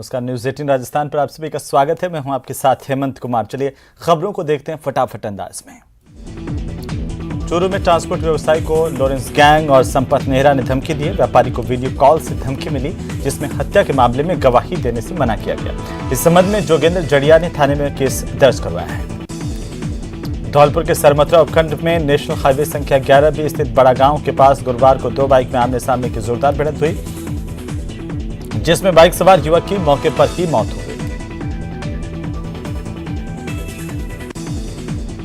नमस्कार, न्यूज़ 18 राजस्थान पर आप सभी का स्वागत है। मैं हूं आपके साथ हेमंत कुमार। चलिए खबरों को देखते हैं फटाफट अंदाज में। चूरू में ट्रांसपोर्ट व्यवसायी को लॉरेंस गैंग और संपत नेहरा ने धमकी दी। व्यापारी को वीडियो कॉल से धमकी मिली जिसमें हत्या के मामले में गवाही देने से मना किया गया। इस संबंध में जोगेंद्र जड़िया ने थाने में केस दर्ज करवाया है। धौलपुर के सरमथुरा उपखंड में नेशनल हाईवे संख्या 11B स्थित बड़ा गांव के पास गुरुवार को दो बाइक में आमने सामने की जोरदार भिड़ंत हुई, जिसमें बाइक सवार युवक की मौके पर ही मौत हो गई।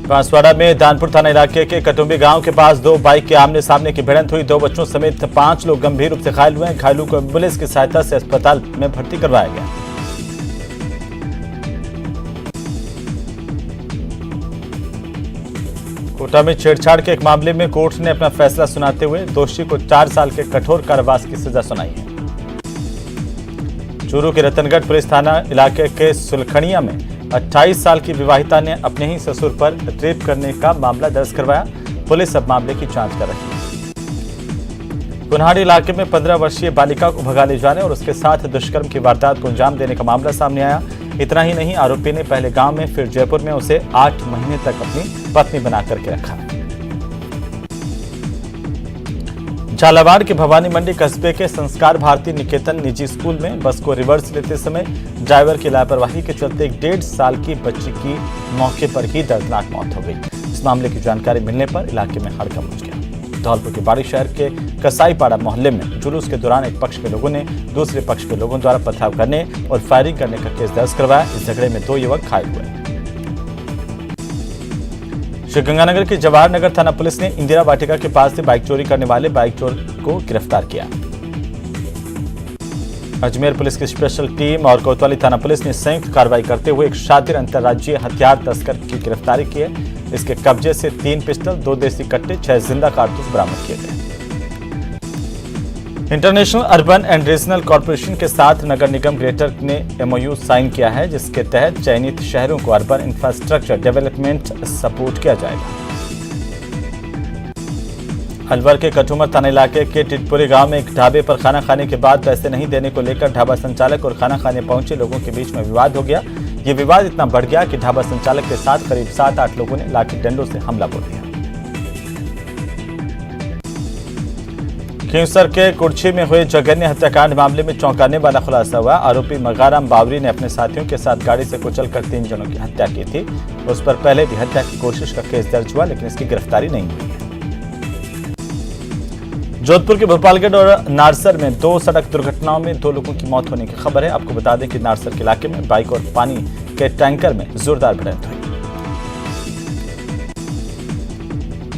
बांसवाड़ा में दानपुर थाना इलाके के कटुंबी गांव के पास दो बाइक के आमने सामने की भिड़ंत हुई। 2 बच्चों समेत 5 लोग गंभीर रूप से घायल हुए हैं। घायलों को एम्बुलेंस की सहायता से अस्पताल में भर्ती करवाया गया। कोटा में छेड़छाड़ के एक मामले में कोर्ट ने अपना फैसला सुनाते हुए दोषी को 4 साल के कठोर कारावास की सजा सुनाई है। चूरू के रतनगढ़ पुलिस थाना इलाके के सुलखनिया में 28 साल की विवाहिता ने अपने ही ससुर पर रेप करने का मामला दर्ज करवाया। पुलिस अब मामले की जांच कर रही है। कुन्हाड़ी इलाके में 15 वर्षीय बालिका को भगा ले जाने और उसके साथ दुष्कर्म की वारदात को अंजाम देने का मामला सामने आया। इतना ही नहीं, आरोपी ने पहले गांव में फिर जयपुर में उसे 8 महीने तक अपनी पत्नी बना करके रखा। झालावाड़ के भवानी मंडी कस्बे के संस्कार भारती निकेतन निजी स्कूल में बस को रिवर्स लेते समय ड्राइवर की लापरवाही के चलते एक 1.5 साल की बच्ची की मौके पर ही दर्दनाक मौत हो गई। इस मामले की जानकारी मिलने पर इलाके में हड़कंप मच गया। धौलपुर के बाड़ी शहर के कसाईपाड़ा मोहल्ले में जुलूस के दौरान एक पक्ष के लोगों ने दूसरे पक्ष के लोगों द्वारा पथराव करने और फायरिंग करने का केस दर्ज करवाया। इस झगड़े में 2 युवक घायल हुए। श्रीगंगानगर के जवाहर नगर थाना पुलिस ने इंदिरा वाटिका के पास से बाइक चोरी करने वाले बाइक चोर को गिरफ्तार किया। अजमेर पुलिस की स्पेशल टीम और कोतवाली थाना पुलिस ने संयुक्त कार्रवाई करते हुए एक शातिर अंतर्राज्यीय हथियार तस्कर की गिरफ्तारी की है। इसके कब्जे से 3 पिस्टल, 2 देसी कट्टे, 6 जिंदा कारतूस बरामद किए गए। International urban and regional corporation के साथ नगर निगम ग्रेटर ने MOU साइन किया है, जिसके तहत चयनित शहरों को अर्बन इंफ्रास्ट्रक्चर डेवलपमेंट सपोर्ट किया जाएगा। अलवर के कठुमर थाना इलाके के टिटपुरी गांव में एक ढाबे पर खाना खाने के बाद पैसे नहीं देने को लेकर ढाबा संचालक और खाना खाने पहुंचे लोगों के बीच में विवाद हो गया। ये विवाद इतना बढ़ गया कि ढाबा संचालक के साथ करीब 7-8 लोगों ने लाठी डंडों से हमला बोल दिया। खींवसर के कुर्छी में हुए जघन्य हत्याकांड मामले में चौंकाने वाला खुलासा हुआ। आरोपी मगाराम बावरी ने अपने साथियों के साथ गाड़ी से कुचलकर 3 जनों की हत्या की थी। उस पर पहले भी हत्या की कोशिश का केस दर्ज हुआ, लेकिन इसकी गिरफ्तारी नहीं हुई है। जोधपुर के भोपालगढ़ और नारसर में 2 सड़क दुर्घटनाओं में 2 लोगों की मौत होने की खबर है। आपको बता दें कि नारसर के इलाके में बाइक और पानी के टैंकर में जोरदार भिड़ंत हुई।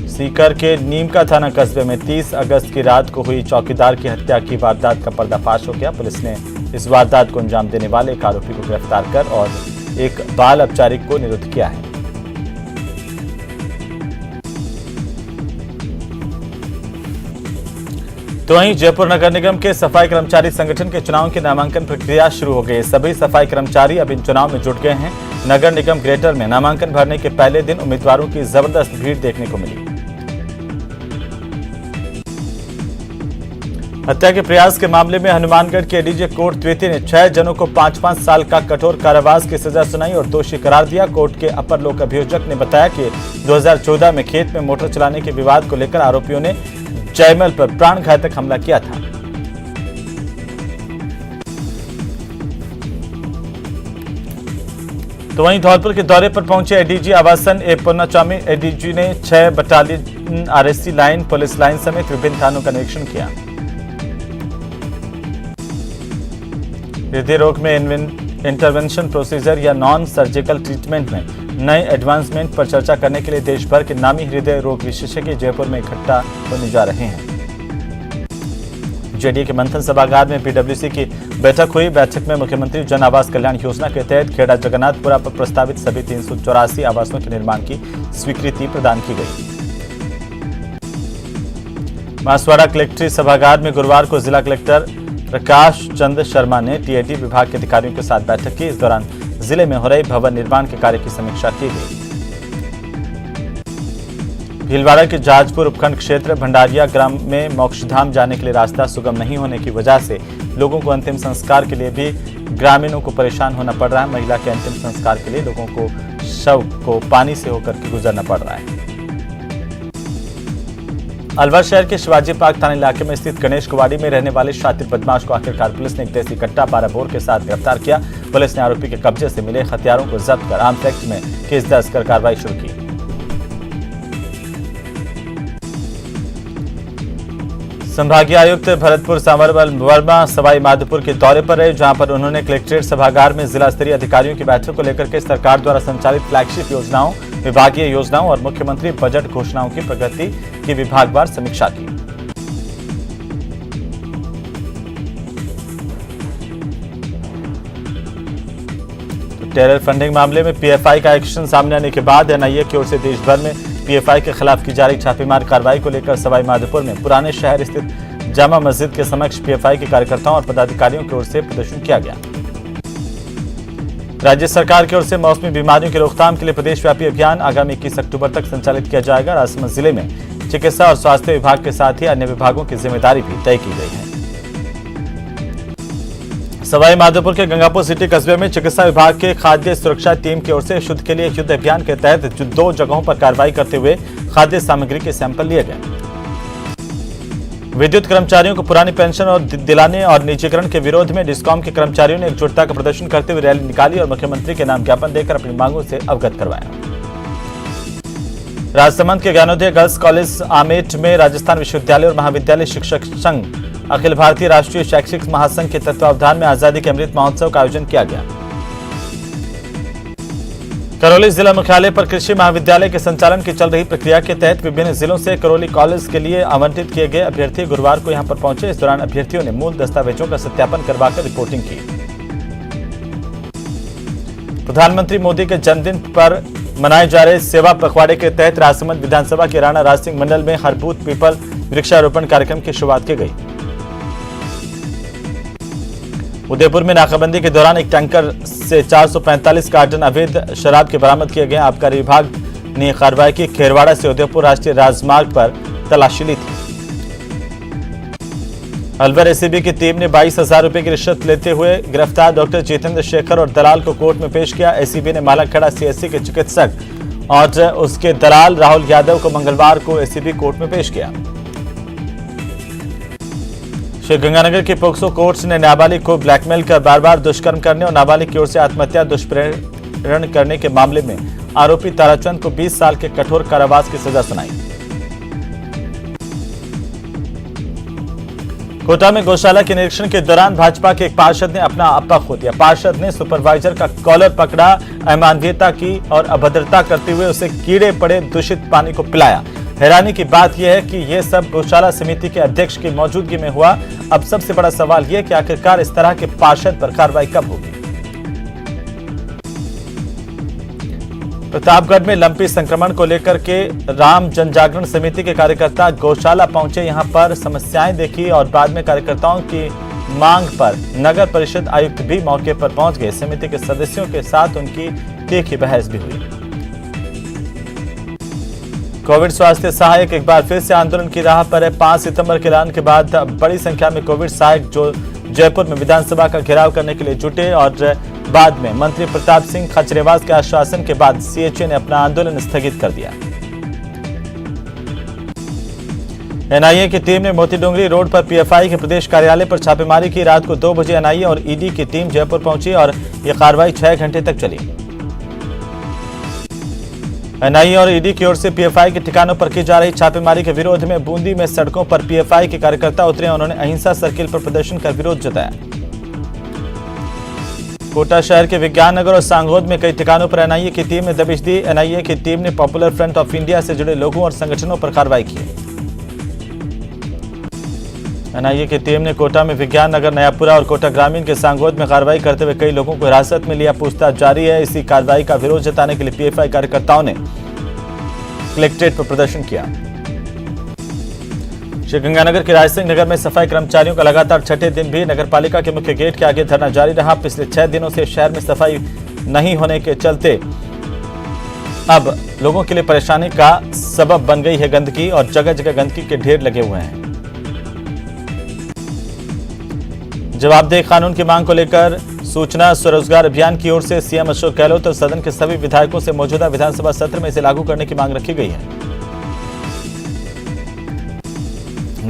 सीकर के नीमका थाना कस्बे में 30 अगस्त की रात को हुई चौकीदार की हत्या की वारदात का पर्दाफाश हो गया। पुलिस ने इस वारदात को अंजाम देने वाले एक आरोपी को गिरफ्तार कर और एक बाल अपचारिक को निरुद्ध किया है। तो वहीं जयपुर नगर निगम के सफाई कर्मचारी संगठन के चुनाव की नामांकन प्रक्रिया शुरू हो गई। सभी सफाई कर्मचारी अब इन चुनाव में जुट गए हैं। नगर निगम ग्रेटर में नामांकन भरने के पहले दिन उम्मीदवारों की जबरदस्त भीड़ देखने को मिली। हत्या के प्रयास के मामले में हनुमानगढ़ के एडीजे कोर्ट द्वितीय ने 6 जनों को 5-5 साल का कठोर कारावास की सजा सुनाई और दोषी करार दिया। कोर्ट के अपर लोक अभियोजक ने बताया कि 2014 में खेत में मोटर चलाने के विवाद को लेकर आरोपियों ने जयमल पर प्राण घातक हमला किया था। तो वहीं धौलपुर के दौरे पर पहुंचे एडीजी आवासन ए पुन्नाचामी एडीजी ने 6 battalion RSC line, police line समेत विभिन्न थानों का निरीक्षण किया। हृदय रोग में इंटरवेंशन प्रोसीजर या नॉन सर्जिकल ट्रीटमेंट में नए एडवांसमेंट पर चर्चा करने के लिए देश भर के नामी हृदय रोग विशेषज्ञ जयपुर में इकट्ठा होने जा रहे हैं। जेडीए के मंथन सभागार में PWC की बैठक हुई। बैठक में मुख्यमंत्री जन आवास कल्याण योजना के तहत खेड़ा जगन्नाथपुरा पर प्रस्तावित सभी 384 आवासों के निर्माण की स्वीकृति प्रदान की गई। बांसवाड़ा कलेक्ट्रेट सभागार में गुरुवार को जिला कलेक्टर प्रकाश चंद्र शर्मा ने TAT विभाग के अधिकारियों के साथ बैठक की। इस दौरान जिले में हो रहे भवन निर्माण के कार्य की समीक्षा की गई। भीलवाड़ा के जाजपुर उपखंड क्षेत्र भंडारिया ग्राम में मोक्षधाम जाने के लिए रास्ता सुगम नहीं होने की वजह से लोगों को अंतिम संस्कार के लिए भी ग्रामीणों को परेशान होना पड़ रहा है। महिला के अंतिम संस्कार के लिए लोगों को शव को पानी से होकर के गुजरना पड़ रहा है। अलवर शहर के शिवाजी पार्क थाना इलाके में स्थित गणेश कुवाड़ी में रहने वाले शातिर बदमाश को आखिरकार पुलिस ने एक देसी कट्टा 12 बोर के साथ गिरफ्तार किया। पुलिस ने आरोपी के कब्जे से मिले हथियारों को जब्त कर आर्म्स एक्ट में केस दर्ज कर कार्रवाई शुरू की। संभागीय आयुक्त भरतपुर सांवरवाल वर्मा सवाई माधोपुर के दौरे पर रहे, जहां पर उन्होंने कलेक्ट्रेट सभागार में जिला स्तरीय अधिकारियों की बैठक को लेकर के सरकार द्वारा संचालित फ्लैगशिप योजनाओं, विभागीय योजनाओं और मुख्यमंत्री बजट घोषणाओं की प्रगति की विभागवार समीक्षा की। तो टेरर फंडिंग मामले में पीएफआई का एक्शन सामने आने के बाद एनआईए की ओर से देश भर में पीएफआई के खिलाफ की जा रही छापेमार कार्रवाई को लेकर सवाई माधोपुर में पुराने शहर स्थित जामा मस्जिद के समक्ष पीएफआई के कार्यकर्ताओं और पदाधिकारियों की ओर से प्रदर्शन किया गया। राज्य सरकार की ओर से मौसमी बीमारियों की रोकथाम के लिए प्रदेशव्यापी अभियान आगामी 21 अक्टूबर तक संचालित किया जाएगा। राजसमंद जिले में चिकित्सा और स्वास्थ्य विभाग के साथ ही अन्य विभागों की जिम्मेदारी भी तय की गई है। सवाई माधोपुर के गंगापुर सिटी कस्बे में चिकित्सा विभाग के खाद्य सुरक्षा टीम की ओर से शुद्ध के लिए युद्ध अभियान के तहत 2 जगहों पर कार्रवाई करते हुए खाद्य सामग्री के सैंपल लिए गए। विद्युत कर्मचारियों को पुरानी पेंशन और दिलाने और निजीकरण के विरोध में डिस्कॉम के कर्मचारियों ने एकजुटता का प्रदर्शन करते हुए रैली निकाली और मुख्यमंत्री के नाम ज्ञापन देकर अपनी मांगों से अवगत करवाया। राजसमंद के ज्ञानोदय गर्ल्स कॉलेज आमेट में राजस्थान विश्वविद्यालय और महाविद्यालय शिक्षक संघ अखिल भारतीय राष्ट्रीय शैक्षिक महासंघ के तत्वावधान में आजादी के अमृत महोत्सव का आयोजन किया गया। करौली जिला मुख्यालय पर कृषि महाविद्यालय के संचालन की चल रही प्रक्रिया के तहत विभिन्न जिलों से करौली कॉलेज के लिए आवंटित किए गए अभ्यर्थी गुरुवार को यहां पर पहुंचे। इस दौरान अभ्यर्थियों ने मूल दस्तावेजों का सत्यापन करवाकर रिपोर्टिंग की। प्रधानमंत्री मोदी के जन्मदिन पर मनाए जा रहे सेवा पखवाड़े के तहत राजसमंद विधानसभा के राणा राज सिंह मंडल में हर बूथ पीपल वृक्षारोपण कार्यक्रम की शुरुआत की गई। उदयपुर में नाकाबंदी के दौरान एक टैंकर से 445 कार्टन अवैध शराब के बरामद किए गए। आबकारी विभाग ने कार्रवाई की। खेरवाड़ा से उदयपुर राष्ट्रीय राजमार्ग पर तलाशी ली थी। अलवर एसीबी की टीम ने 22,000 रुपए की रिश्वत लेते हुए गिरफ्तार डॉक्टर जितेंद्र शेखर और दलाल को कोर्ट में पेश किया। एसीबी ने मालाखेड़ा सीएससी के चिकित्सक और उसके दलाल राहुल यादव को मंगलवार को एसीबी कोर्ट में पेश किया। श्रीगंगानगर की पोक्सो कोर्ट ने नाबालिग को ब्लैकमेल कर बार बार दुष्कर्म करने और नाबालिग की ओर से आत्महत्या दुष्प्रेरण करने के मामले में आरोपी ताराचंद को 20 साल के कठोर कारावास की सजा सुनाई। कोटा में गौशाला के निरीक्षण के दौरान भाजपा के एक पार्षद ने अपना आपा खो दिया। पार्षद ने सुपरवाइजर का कॉलर पकड़ा, अमानवीयता की और अभद्रता करते हुए उसे कीड़े पड़े दूषित पानी को पिलाया। हैरानी की बात यह है कि यह सब गौशाला समिति के अध्यक्ष की मौजूदगी में हुआ। अब सबसे बड़ा सवाल यह कि आखिरकार इस तरह के पार्षद पर कार्रवाई कब होगी। प्रतापगढ़ में लंपी संक्रमण को लेकर के राम जनजागरण समिति के कार्यकर्ता गौशाला पहुंचे। यहां पर समस्याएं देखी और बाद में कार्यकर्ताओं की मांग पर नगर परिषद आयुक्त भी मौके पर पहुंच गए। समिति के सदस्यों के साथ उनकी तीखी बहस भी हुई। कोविड स्वास्थ्य सहायक एक बार फिर से आंदोलन की राह पर है। 5 सितंबर के ऐलान के बाद बड़ी संख्या में कोविड सहायक जो जयपुर में विधानसभा का घेराव करने के लिए जुटे और बाद में मंत्री प्रताप सिंह खचरेवास के आश्वासन के बाद सीएचए ने अपना आंदोलन स्थगित कर दिया। एनआईए की टीम ने मोती डोंगरी रोड पर पीएफआई के प्रदेश कार्यालय पर छापेमारी की। रात को 2 बजे एनआईए और ईडी की टीम जयपुर पहुंची और यह कार्रवाई 6 घंटे तक चली। एनआईए और ईडी की ओर से पीएफआई के ठिकानों पर की जा रही छापेमारी के विरोध में बूंदी में सड़कों पर पीएफआई के कार्यकर्ता उतरे। उन्होंने अहिंसा सर्किल पर प्रदर्शन कर विरोध जताया। कोटा शहर के विज्ञान नगर और सांगोद में कई ठिकानों पर एनआईए की टीम ने दबिश दी। एनआईए की टीम ने पॉपुलर फ्रंट ऑफ इंडिया से जुड़े लोगों और संगठनों पर कार्रवाई की। एनआईए की टीम ने कोटा में विज्ञान नगर, नयापुरा और कोटा ग्रामीण के सांगोद में कार्रवाई करते हुए कई लोगों को हिरासत में लिया। पूछताछ जारी है। इसी कार्रवाई का विरोध जताने के लिए पीएफआई कार्यकर्ताओं ने कलेक्ट्रेट पर प्रदर्शन किया। श्रीगंगानगर के राजसिंह नगर में सफाई कर्मचारियों का लगातार 6ठे दिन भी नगरपालिका के मुख्य गेट के आगे धरना जारी रहा। पिछले 6 दिनों से शहर में सफाई नहीं होने के चलते अब लोगों के लिए परेशानी का सबब बन गई है गंदगी और जगह जगह गंदगी के ढेर लगे हुए हैं। जवाबदेह कानून की मांग को लेकर सूचना स्वरोजगार अभियान की ओर से सीएम अशोक गहलोत और सदन के सभी विधायकों से मौजूदा विधानसभा सत्र में इसे लागू करने की मांग रखी गई है।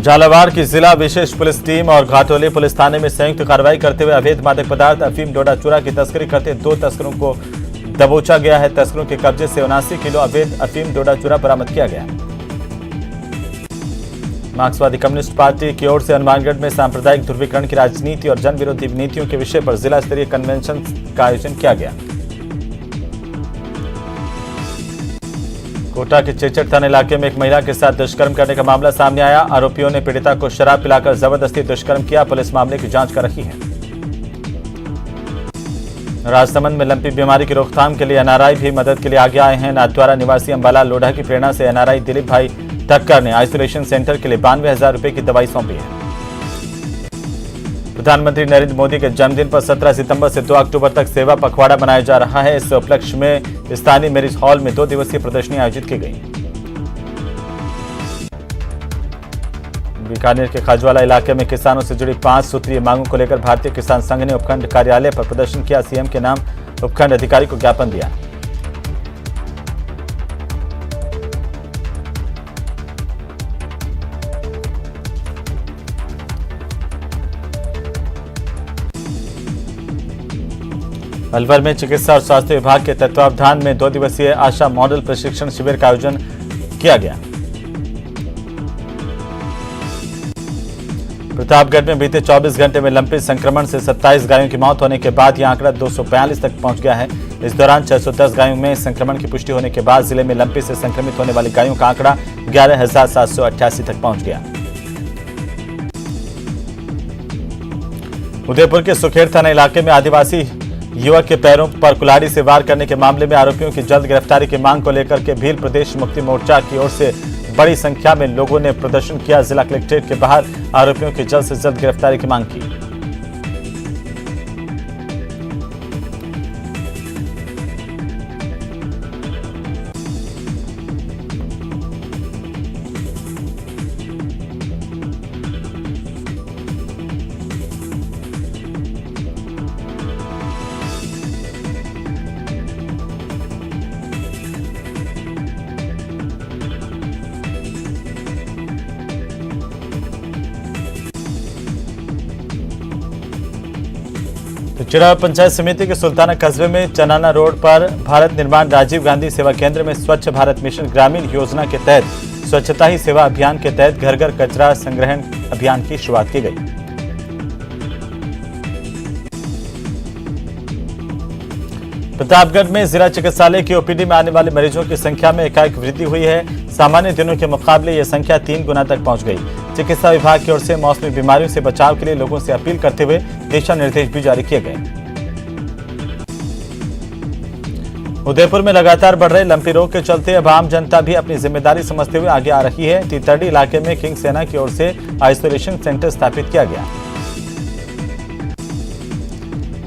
झालावाड़ की जिला विशेष पुलिस टीम और घाटोली पुलिस थाने में संयुक्त कार्रवाई करते हुए अवैध मादक पदार्थ अफीम डोडा चूरा की तस्करी करते 2 तस्करों को दबोचा गया है। तस्करों के कब्जे से 79 किलो अवैध अफीम डोडा चूरा बरामद किया गया। मार्क्सवादी कम्युनिस्ट पार्टी की ओर से हनुमानगढ़ में सांप्रदायिक ध्रुवीकरण की राजनीति और जन विरोधी नीतियों के विषय पर जिला स्तरीय कन्वेंशन का आयोजन किया गया। कोटा के चेचट थाना इलाके में एक महिला के साथ दुष्कर्म करने का मामला सामने आया। आरोपियों ने पीड़िता को शराब पिलाकर जबरदस्ती दुष्कर्म किया। पुलिस मामले की जांच कर रही है। राजसमंद में लंपी बीमारी की रोकथाम के लिए एनआरआई भी मदद के लिए आगे आए हैं। नाथद्वारा निवासी अंबाला लोढ़ा की प्रेरणा से एनआरआई दिलीप भाई ठक्कर ने आइसोलेशन सेंटर के लिए 92,000 रुपए की दवाई सौंपी है। प्रधानमंत्री नरेंद्र मोदी के जन्मदिन पर 17 सितंबर से 2 अक्टूबर तक सेवा पखवाड़ा मनाया जा रहा है। इस उपलक्ष्य में स्थानीय मैरिज हॉल में 2 दिवसीय प्रदर्शनी आयोजित की गई। बीकानेर के खाजवाला इलाके में किसानों से जुड़ी 5 सूत्रीय मांगों को लेकर भारतीय किसान संघ ने उपखंड कार्यालय पर प्रदर्शन किया। सीएम के नाम उपखंड अधिकारी को ज्ञापन दिया। अलवर में चिकित्सा और स्वास्थ्य विभाग के तत्वावधान में 2 दिवसीय आशा मॉडल प्रशिक्षण शिविर का आयोजन किया गया। प्रतापगढ़ में बीते 24 घंटे में लंपी संक्रमण से 27 गायों की मौत होने के बाद यह आंकड़ा 242 तक पहुंच गया है। इस दौरान 610 गायों में संक्रमण की पुष्टि होने के बाद जिले में लंपी से संक्रमित होने वाली गायों का आंकड़ा 11,788 तक पहुंच गया। उदयपुर के सुखेड़ थाना इलाके में आदिवासी युवक के पैरों पर कुल्हाड़ी से वार करने के मामले में आरोपियों की जल्द गिरफ्तारी की मांग को लेकर के भील प्रदेश मुक्ति मोर्चा की ओर से बड़ी संख्या में लोगों ने प्रदर्शन किया। जिला कलेक्ट्रेट के बाहर आरोपियों की जल्द से जल्द गिरफ्तारी की मांग की। चिराग पंचायत समिति के सुल्ताना कस्बे में चनाना रोड पर भारत निर्माण राजीव गांधी सेवा केंद्र में स्वच्छ भारत मिशन ग्रामीण योजना के तहत स्वच्छता ही सेवा अभियान के तहत घर घर कचरा संग्रहण अभियान की शुरुआत की गई। प्रतापगढ़ में जिला चिकित्सालय की ओपीडी में आने वाले मरीजों की संख्या में एकाएक वृद्धि हुई है। सामान्य दिनों के मुकाबले यह संख्या 3 गुना तक पहुंच गई। चिकित्सा विभाग की ओर से मौसमी बीमारियों से बचाव के लिए लोगों से अपील करते हुए दिशा निर्देश भी जारी किए गए। उदयपुर में लगातार बढ़ रहे लंपी रोग के चलते अब आम जनता भी अपनी जिम्मेदारी समझते हुए आगे आ रही है। तीतरडी इलाके में किंग सेना की ओर से आइसोलेशन सेंटर स्थापित किया गया।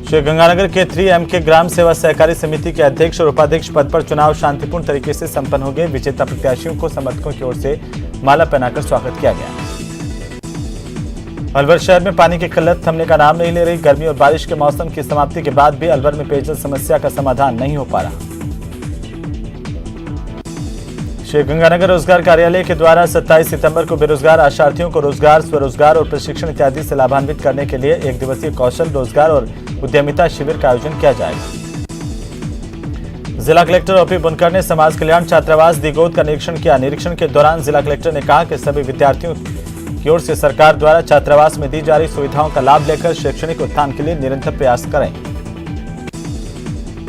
श्रीगंगानगर के 3M के ग्राम सेवा सहकारी समिति के अध्यक्ष और उपाध्यक्ष पद पर चुनाव शांतिपूर्ण तरीके से संपन्न हो गए। विजेता प्रत्याशियों को समर्थकों की ओर से माला पहनाकर स्वागत किया गया। अलवर शहर में पानी की किल्लत थमने का नाम नहीं ले रही। गर्मी और बारिश के मौसम की समाप्ति के बाद भी अलवर में पेयजल समस्या का समाधान नहीं हो पा रहा। श्रीगंगानगर रोजगार कार्यालय के द्वारा 27 सितंबर को बेरोजगार आशार्थियों को रोजगार, स्वरोजगार और प्रशिक्षण इत्यादि से लाभान्वित करने के लिए 1 दिवसीय कौशल, रोजगार और उद्यमिता शिविर का आयोजन किया जाएगा। जिला कलेक्टर ओपी बुनकर ने समाज कल्याण छात्रावास दिगोद का निरीक्षण किया। निरीक्षण के दौरान जिला कलेक्टर ने कहा कि सभी विद्यार्थियों की ओर से सरकार द्वारा छात्रावास में दी जा रही सुविधाओं का लाभ लेकर शैक्षणिक उत्थान के लिए निरंतर प्रयास करें।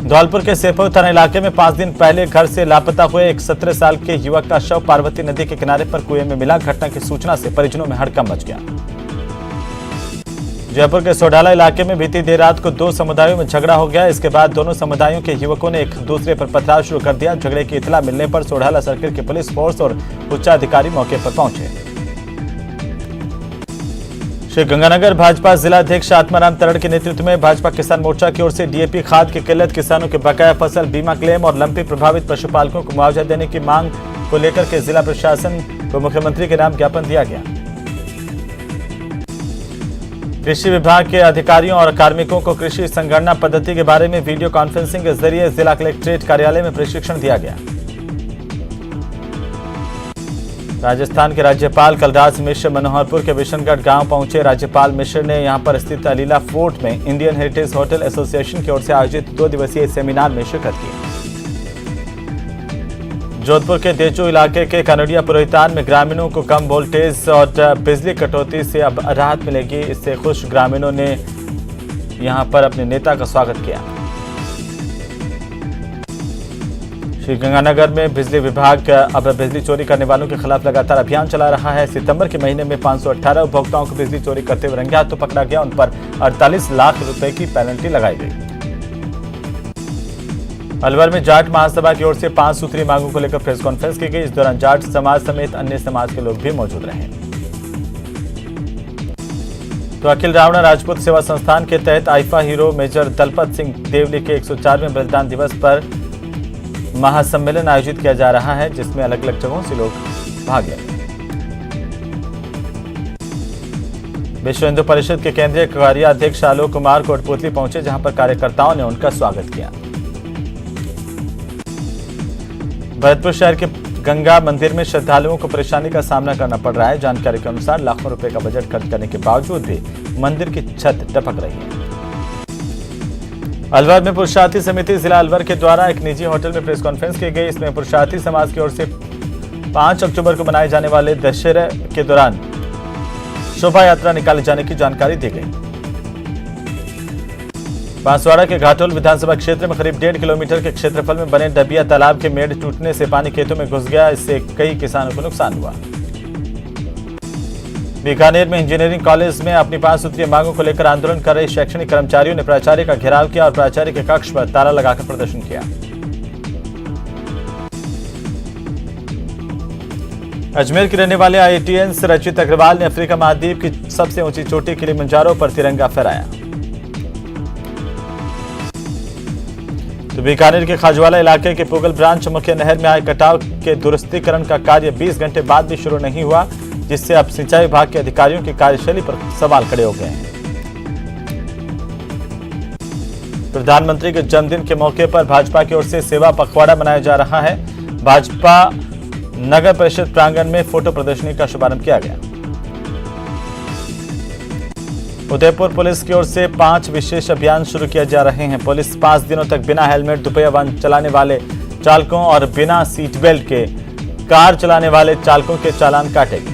धौलपुर के सेपऊ थाना इलाके में 5 दिन पहले घर से लापता हुए एक 17 साल के युवक का शव पार्वती नदी के किनारे पर कुएं में मिला। घटना की सूचना से परिजनों में हड़कंप मच गया। जयपुर के सोडाला इलाके में बीती देर रात को 2 समुदायों में झगड़ा हो गया। इसके बाद दोनों समुदायों के युवकों ने एक दूसरे पर पथराव शुरू कर दिया। झगड़े की इत्तला मिलने पर सोडाला सर्किल की पुलिस फोर्स और उच्चाधिकारी मौके पर पहुंचे। श्रीगंगानगर भाजपा जिला अध्यक्ष आत्माराम तरड़ के नेतृत्व में भाजपा किसान मोर्चा की ओर से डीएपी खाद की किल्लत, किसानों के बकाया फसल बीमा क्लेम और लंपी प्रभावित पशुपालकों को मुआवजा देने की मांग को लेकर के जिला प्रशासन को मुख्यमंत्री के नाम ज्ञापन दिया गया। कृषि विभाग के अधिकारियों और कार्मिकों को कृषि संगणना पद्धति के बारे में वीडियो कॉन्फ्रेंसिंग के जरिए जिला कलेक्ट्रेट कार्यालय में प्रशिक्षण दिया गया। राजस्थान के राज्यपाल कलराज मिश्र मनोहरपुर के बिशनगढ़ गांव पहुंचे। राज्यपाल मिश्र ने यहां पर स्थित अलीला फोर्ट में इंडियन हेरिटेज होटल एसोसिएशन की ओर से आयोजित 2 दिवसीय सेमिनार में शिरकत की। जोधपुर के देचू इलाके के कनोडिया पुरोहितान में ग्रामीणों को कम वोल्टेज और बिजली कटौती से अब राहत मिलेगी। इससे खुश ग्रामीणों ने यहां पर अपने नेता का स्वागत किया। श्रीगंगानगर में बिजली विभाग अब बिजली चोरी करने वालों के खिलाफ लगातार अभियान चला रहा है। सितंबर के महीने में 518 उपभोक्ताओं को बिजली चोरी करते हुए रंगे हाथों पकड़ा गया। उन पर 48 लाख रुपए की पेनल्टी लगाई गई। अलवर में जाट महासभा की ओर से 5 सूत्रीय मांगों को लेकर प्रेस कॉन्फ्रेंस की गई। इस दौरान जाट समाज समेत अन्य समाज के लोग भी मौजूद रहे। तो अखिल रावणा राजपूत सेवा संस्थान के तहत Haifa hero major Dalpat Singh Deoli के 104वें बलिदान दिवस पर महासम्मेलन आयोजित किया जा रहा है, जिसमें अलग अलग जगहों से लोग भाग लेंगे। विश्व हिंदू परिषद के केंद्रीय कार्याध्यक्ष आलोक कुमार कोटपुतली पहुंचे, जहां पर कार्यकर्ताओं ने उनका स्वागत किया। भरतपुर शहर के गंगा मंदिर में श्रद्धालुओं को परेशानी का सामना करना पड़ रहा है। जानकारी के अनुसार लाखों रुपए का बजट खर्च करने के बावजूद भी मंदिर की छत टपक रही है। अलवर में पुरुषार्थी समिति जिला अलवर के द्वारा एक निजी होटल में प्रेस कॉन्फ्रेंस की गई। इसमें पुरुषार्थी समाज की ओर से 5 अक्टूबर को मनाए जाने वाले दशहरे के दौरान शोभा यात्रा निकाले जाने की जानकारी दी गई। बांसवाड़ा के घाटोल विधानसभा क्षेत्र में करीब 1.5 किलोमीटर के क्षेत्रफल में बने डबिया तालाब के मेड़ टूटने से पानी खेतों में घुस गया। इससे कई किसानों को नुकसान हुआ। बीकानेर में इंजीनियरिंग कॉलेज में अपनी 5 सूत्रीय मांगों को लेकर आंदोलन कर रहे शैक्षणिक कर्मचारियों ने प्राचार्य का घेराव किया और प्राचार्य के कक्ष पर ताला लगाकर प्रदर्शन किया। अजमेर के रहने वाले IITians रचित अग्रवाल ने अफ्रीका महाद्वीप की सबसे ऊंची चोटी किलिमंजारो पर तिरंगा फहराया। तो बीकानेर के खाजवाला इलाके के पुगल ब्रांच मुख्य नहर में आए कटाव के दुरुस्तीकरण का कार्य 20 घंटे बाद भी शुरू नहीं हुआ, जिससे अब सिंचाई विभाग के अधिकारियों की कार्यशैली पर सवाल खड़े हो गए हैं। प्रधानमंत्री के जन्मदिन के मौके पर भाजपा की ओर से सेवा पखवाड़ा मनाया जा रहा है। भाजपा नगर परिषद प्रांगण में फोटो प्रदर्शनी का शुभारंभ किया गया। उदयपुर पुलिस की ओर से 5 विशेष अभियान शुरू किए जा रहे हैं। पुलिस 5 दिनों तक बिना हेलमेट दुपहिया वाहन चलाने वाले चालकों और बिना सीट बेल्ट के कार चलाने वाले चालकों के चालान काटेगी।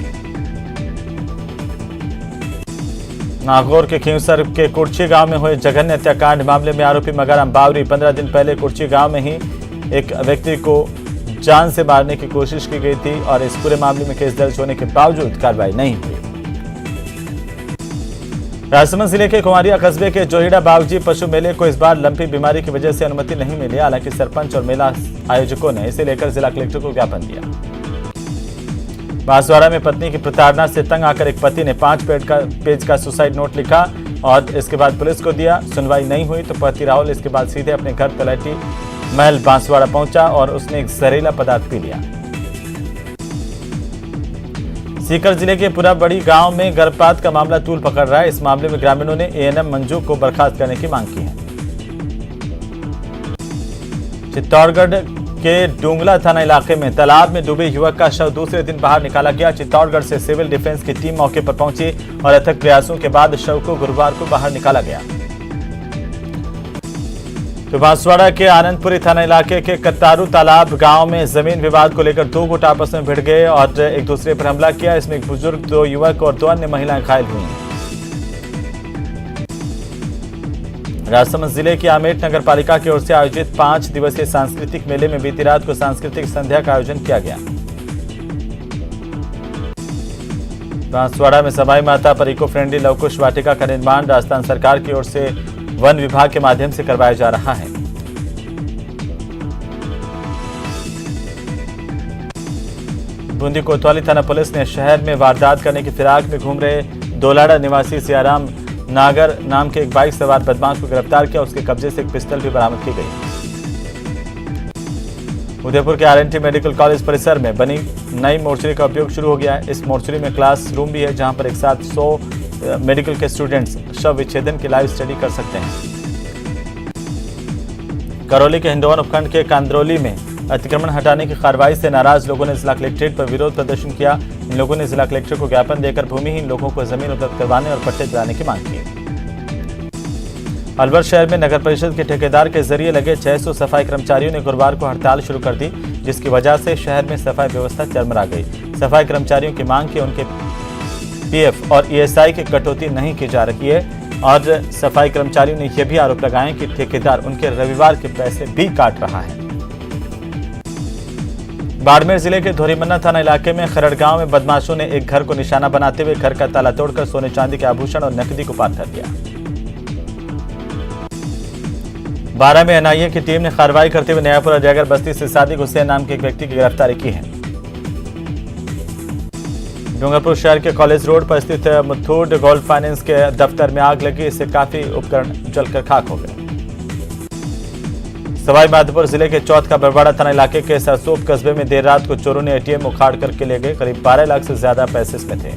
नागौर के खींवसर के कुर्ची गांव में हुए जघन्य हत्याकांड मामले में आरोपी मगाराम बावरी 15 दिन पहले कुर्ची गांव में ही एक व्यक्ति को जान से मारने की कोशिश की गई थी और इस पूरे मामले में केस दर्ज होने के बावजूद कार्रवाई नहीं हुई। राजसमंद जिले के कुमारिया कस्बे के जोहिड़ा बावजी पशु मेले को इस बार लंपी बीमारी की वजह से अनुमति नहीं मिली। हालांकि सरपंच और मेला आयोजकों ने इसे लेकर जिला कलेक्टर को ज्ञापन दिया। बांसवाड़ा में पत्नी की प्रताड़ना से तंग आकर एक पति ने 5 पेज का सुसाइड नोट लिखा और इसके बाद पुलिस को दिया। सुनवाई नहीं हुई तो पति राहुल इसके बाद सीधे अपने घर तलैटी महल बांसवाड़ा पहुंचा और उसने एक जहरीला पदार्थ पी लिया। सीकर जिले के पुरा बड़ी गांव में गर्भपात का मामला तूल पकड़ रहा है। इस मामले में ग्रामीणों ने ANM मंजू को बर्खास्त करने की मांग की है। चित्तौड़गढ़ के डूंगला थाना इलाके में तालाब में डूबे युवक का शव दूसरे दिन बाहर निकाला गया। चित्तौड़गढ़ से सिविल डिफेंस की टीम मौके पर पहुंची और अथक प्रयासों के बाद शव को गुरुवार को बाहर निकाला गया। तो बांसवाड़ा के आनंदपुरी थाना इलाके के कत्तारू तालाब गांव में जमीन विवाद को लेकर 2 गुट आपस में भिड़ गए और एक दूसरे पर हमला किया। इसमें एक बुजुर्ग, 2 युवक और 2 अन्य महिलाएं घायल हुई हैं। राजसमंद जिले की आमेट नगर पालिका की ओर से आयोजित 5 दिवसीय सांस्कृतिक मेले में बीती रात को सांस्कृतिक संध्या का आयोजन किया गया। बांसवाड़ा में सवाई माता पर इको फ्रेंडली लवकुश वाटिका का निर्माण राजस्थान सरकार की ओर से वन विभाग के माध्यम से करवाया जा रहा है। बूंदी कोतवाली थाना पुलिस ने शहर में वारदात करने की फिराक में घूम रहे दोलाड़ा निवासी सियाराम नागर नाम के एक बाइक सवार बदमाश को गिरफ्तार किया। उसके कब्जे से एक पिस्टल भी बरामद की गई। उदयपुर के RNT मेडिकल कॉलेज परिसर में बनी नई मोर्चरी का उपयोग शुरू हो गया है। इस मोर्चरी में क्लास रूम भी है, जहां पर एक साथ 100 मेडिकल के स्टूडेंट्स शव विच्छेदन की लाइव स्टडी कर सकते हैं। करौली के हिंडौन उपखंड के कांद्रोली में अतिक्रमण हटाने की कार्रवाई से नाराज लोगों ने जिला कलेक्ट्रेट पर विरोध प्रदर्शन किया। इन लोगों ने जिला कलेक्टर को ज्ञापन देकर भूमिहीन लोगों को जमीन उपलब्ध करवाने और पट्टे दिलाने की मांग की। अलवर शहर में नगर परिषद के ठेकेदार के जरिए लगे 600 सफाई कर्मचारियों ने गुरुवार को हड़ताल शुरू कर दी, जिसकी वजह से शहर में सफाई व्यवस्था चरमरा गई। सफाई कर्मचारियों की मांग की उनके पीएफ और ईएसआई की कटौती नहीं की जा रही है और सफाई कर्मचारियों ने यह भी आरोप लगाए कि ठेकेदार उनके रविवार के पैसे भी काट रहा है। बाड़मेर जिले के धोरीमन्ना थाना इलाके में खरड़ गांव में बदमाशों ने एक घर को निशाना बनाते हुए घर का ताला तोड़कर सोने चांदी के आभूषण और नकदी को पार कर लिया। बारा में एनआईए की टीम ने कार्रवाई करते हुए नयापुर अजयगर बस्ती से सादिक हुसैन नाम के एक व्यक्ति की गिरफ्तारी की है। डूंगरपुर शहर के कॉलेज रोड पर स्थित मुथूट गोल्ड फाइनेंस के दफ्तर में आग लगी, इससे काफी उपकरण जलकर खाक हो गए। सवाई माधोपुर जिले के चौथ का बरवाड़ा थाना इलाके के सरसोप कस्बे में देर रात को चोरों ने एटीएम उखाड़ करके ले गए। करीब 12 लाख से ज्यादा पैसे इसमें थे।